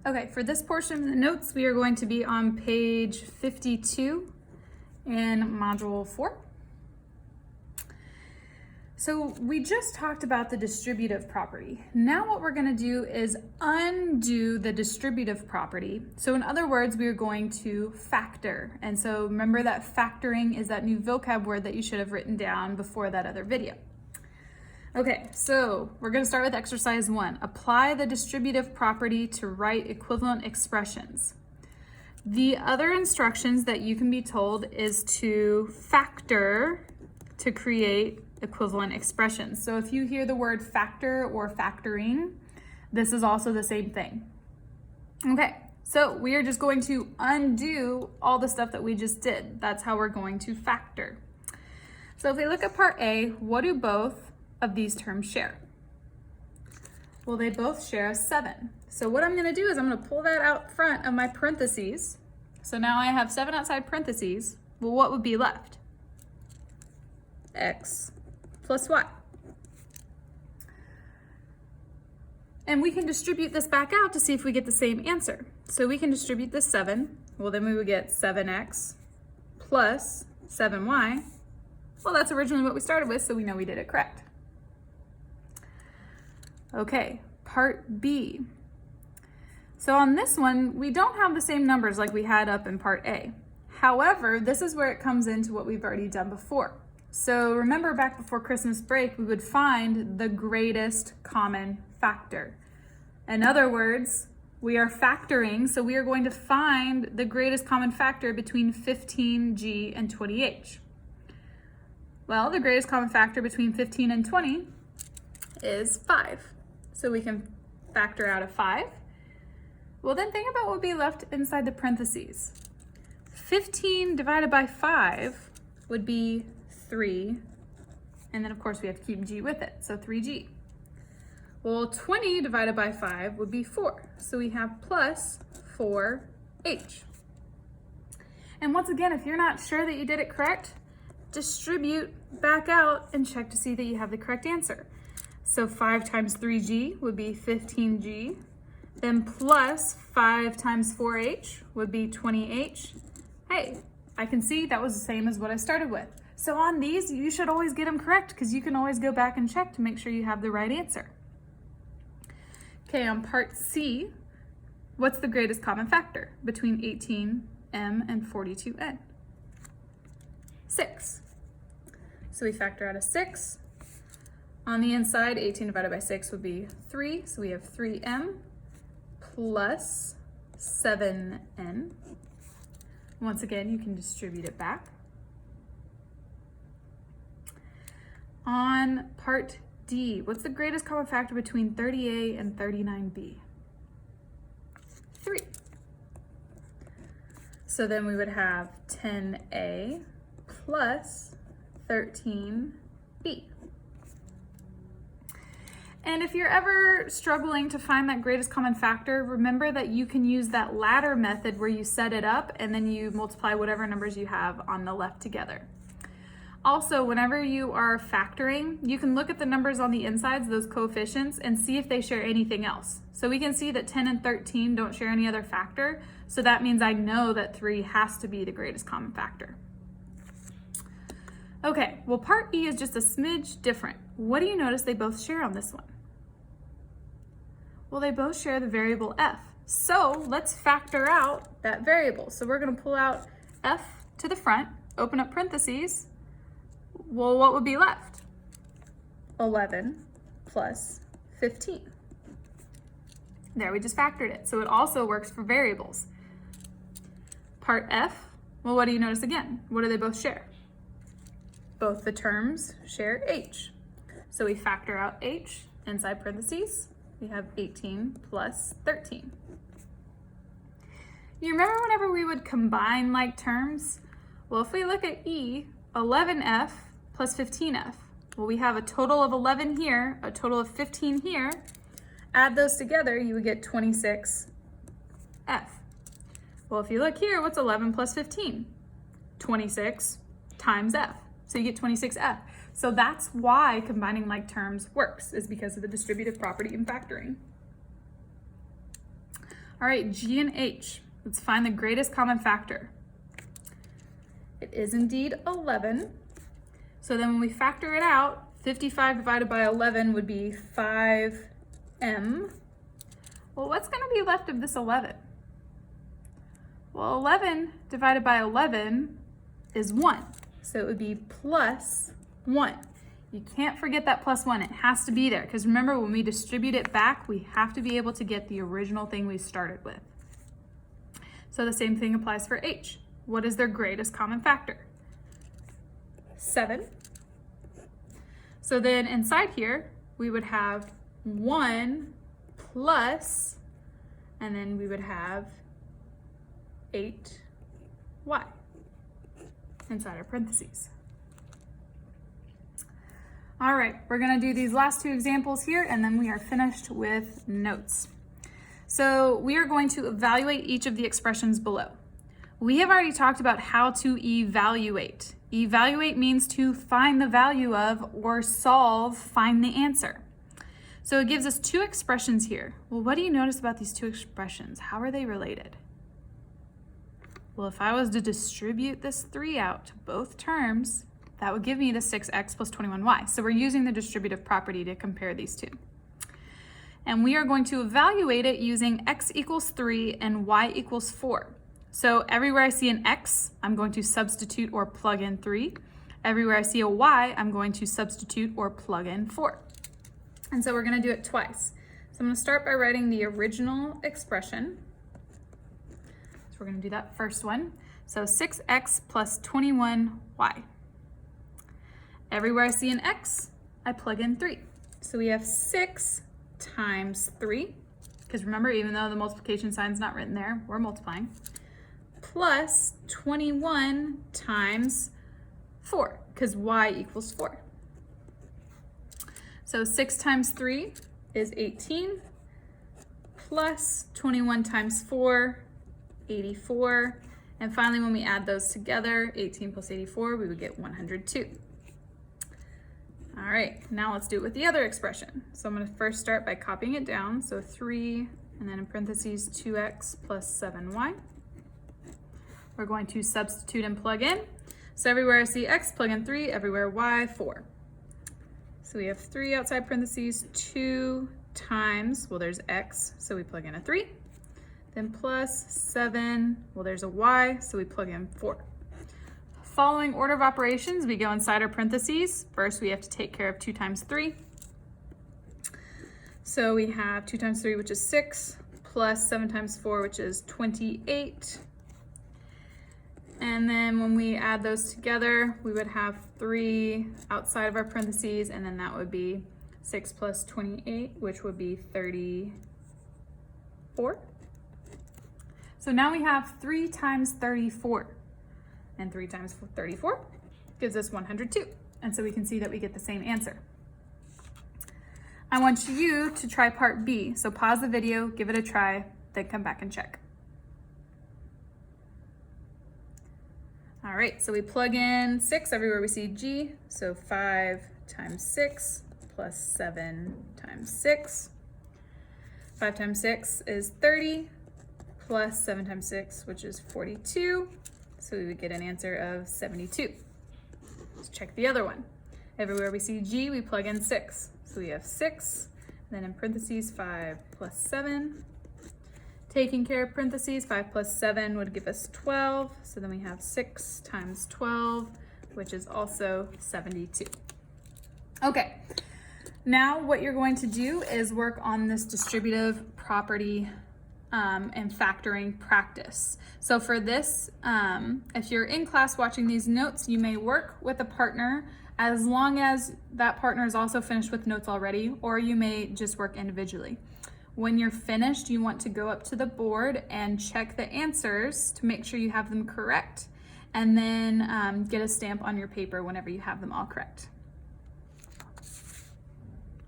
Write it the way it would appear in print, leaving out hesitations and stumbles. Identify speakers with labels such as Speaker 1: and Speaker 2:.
Speaker 1: Okay, for this portion of the notes, we are going to be on page 52 in module 4. So we just talked about the distributive property. Now what we're going to do is undo the distributive property. So in other words, we are going to factor. And so remember that factoring is that new vocab word that you should have written down before that other video. Okay, so we're going to start with exercise 1. Apply the distributive property to write equivalent expressions. The other instructions that you can be told is to factor to create equivalent expressions. So if you hear the word factor or factoring, this is also the same thing. Okay, so we are just going to undo all the stuff that we just did. That's how we're going to factor. So if we look at part A, what do both of these terms share? Well, they both share a 7. So what I'm going to do is I'm going to pull that out front of my parentheses. So now I have 7 outside parentheses. Well, what would be left? X plus y. And we can distribute this back out to see if we get the same answer. So we can distribute this 7. Well, then we would get 7x plus 7y. Well, that's originally what we started with, so we know we did it correct. Okay, part B. So on this one, we don't have the same numbers like we had up in part A. However, this is where it comes into what we've already done before. So remember back before Christmas break, we would find the greatest common factor. In other words, we are factoring, so we are going to find the greatest common factor between 15g and 20h. Well, the greatest common factor between 15 and 20 is 5. So we can factor out a 5. Well, then think about what would be left inside the parentheses. 15 divided by 5 would be 3, and then of course we have to keep g with it, so 3g. Well, 20 divided by 5 would be 4, so we have plus 4h. And once again, if you're not sure that you did it correct, distribute back out and check to see that you have the correct answer. So 5 times 3g would be 15g, then plus 5 times 4h would be 20h. Hey, I can see that was the same as what I started with. So on these, you should always get them correct because you can always go back and check to make sure you have the right answer. Okay, on part C, what's the greatest common factor between 18m and 42n? 6. So we factor out a 6. On the inside, 18 divided by 6 would be 3, so we have 3m plus 7n. Once again, you can distribute it back. On part D, what's the greatest common factor between 30a and 39b? 3. So then we would have 10a plus 13b. And if you're ever struggling to find that greatest common factor, remember that you can use that ladder method where you set it up and then you multiply whatever numbers you have on the left together. Also, whenever you are factoring, you can look at the numbers on the insides, those coefficients, and see if they share anything else. So we can see that 10 and 13 don't share any other factor, so that means I know that 3 has to be the greatest common factor. Okay, well part E is just a smidge different. What do you notice they both share on this one? Well, they both share the variable f. So let's factor out that variable. So we're going to pull out f to the front, open up parentheses. Well, what would be left? 11 plus 15. There, we just factored it. So it also works for variables. Part F, well, what do you notice again? What do they both share? Both the terms share h. So we factor out h inside parentheses. We have 18 plus 13. You remember whenever we would combine like terms? Well, if we look at E, 11f plus 15f. Well, we have a total of 11 here, a total of 15 here. Add those together, you would get 26f. Well, if you look here, what's 11 plus 15? 26 times f. So you get 26f. So that's why combining like terms works, is because of the distributive property in factoring. All right, G and H. Let's find the greatest common factor. It is indeed 11. So then when we factor it out, 55 divided by 11 would be 5m. Well, what's going to be left of this 11? Well, 11 divided by 11 is 1. So it would be plus 1. You can't forget that plus 1. It has to be there because remember, when we distribute it back, we have to be able to get the original thing we started with. So the same thing applies for H. What is their greatest common factor? 7. So then inside here, we would have 1 plus, and then we would have 8y inside our parentheses. All right, we're gonna do these last two examples here and then we are finished with notes. So we are going to evaluate each of the expressions below. We have already talked about how to evaluate. Evaluate means to find the value of or find the answer. So it gives us two expressions here. Well, what do you notice about these two expressions? How are they related? Well, if I was to distribute this 3 out to both terms, that would give me the 6x plus 21y. So we're using the distributive property to compare these two. And we are going to evaluate it using x equals 3 and y equals 4. So everywhere I see an x, I'm going to substitute or plug in 3. Everywhere I see a y, I'm going to substitute or plug in 4. And so we're going to do it twice. So I'm going to start by writing the original expression. So we're going to do that first one. So 6x plus 21y. Everywhere I see an x, I plug in 3. So we have 6 times 3, because remember, even though the multiplication sign's not written there, we're multiplying, plus 21 times 4, because y equals 4. So 6 times 3 is 18, plus 21 times 4, 84. And finally, when we add those together, 18 plus 84, we would get 102. All right, now let's do it with the other expression. So I'm going to first start by copying it down. So 3, and then in parentheses, 2x plus 7y. We're going to substitute and plug in. So everywhere I see x, plug in 3. Everywhere y, 4. So we have 3 outside parentheses, 2 times, well, there's x, so we plug in a 3. Then plus 7, well, there's a y, so we plug in 4. Following order of operations, we go inside our parentheses. First, we have to take care of 2 times 3. So we have 2 times 3, which is 6, plus 7 times 4, which is 28. And then when we add those together, we would have 3 outside of our parentheses, and then that would be 6 plus 28, which would be 34. So now we have 3 times 34. And 3 times 34 gives us 102. And so we can see that we get the same answer. I want you to try part B. So pause the video, give it a try, then come back and check. All right, so we plug in 6 everywhere we see G. So 5 times 6 plus 7 times 6. 5 times 6 is 30 plus 7 times 6, which is 42. So we would get an answer of 72. Let's check the other one. Everywhere we see G, we plug in 6. So we have 6, then in parentheses 5 plus 7. Taking care of parentheses, 5 plus 7 would give us 12. So then we have 6 times 12, which is also 72. Okay, now what you're going to do is work on this distributive property and factoring practice. So for this, if you're in class watching these notes, you may work with a partner as long as that partner is also finished with notes already, or you may just work individually. When you're finished, you want to go up to the board and check the answers to make sure you have them correct, and then get a stamp on your paper whenever you have them all correct.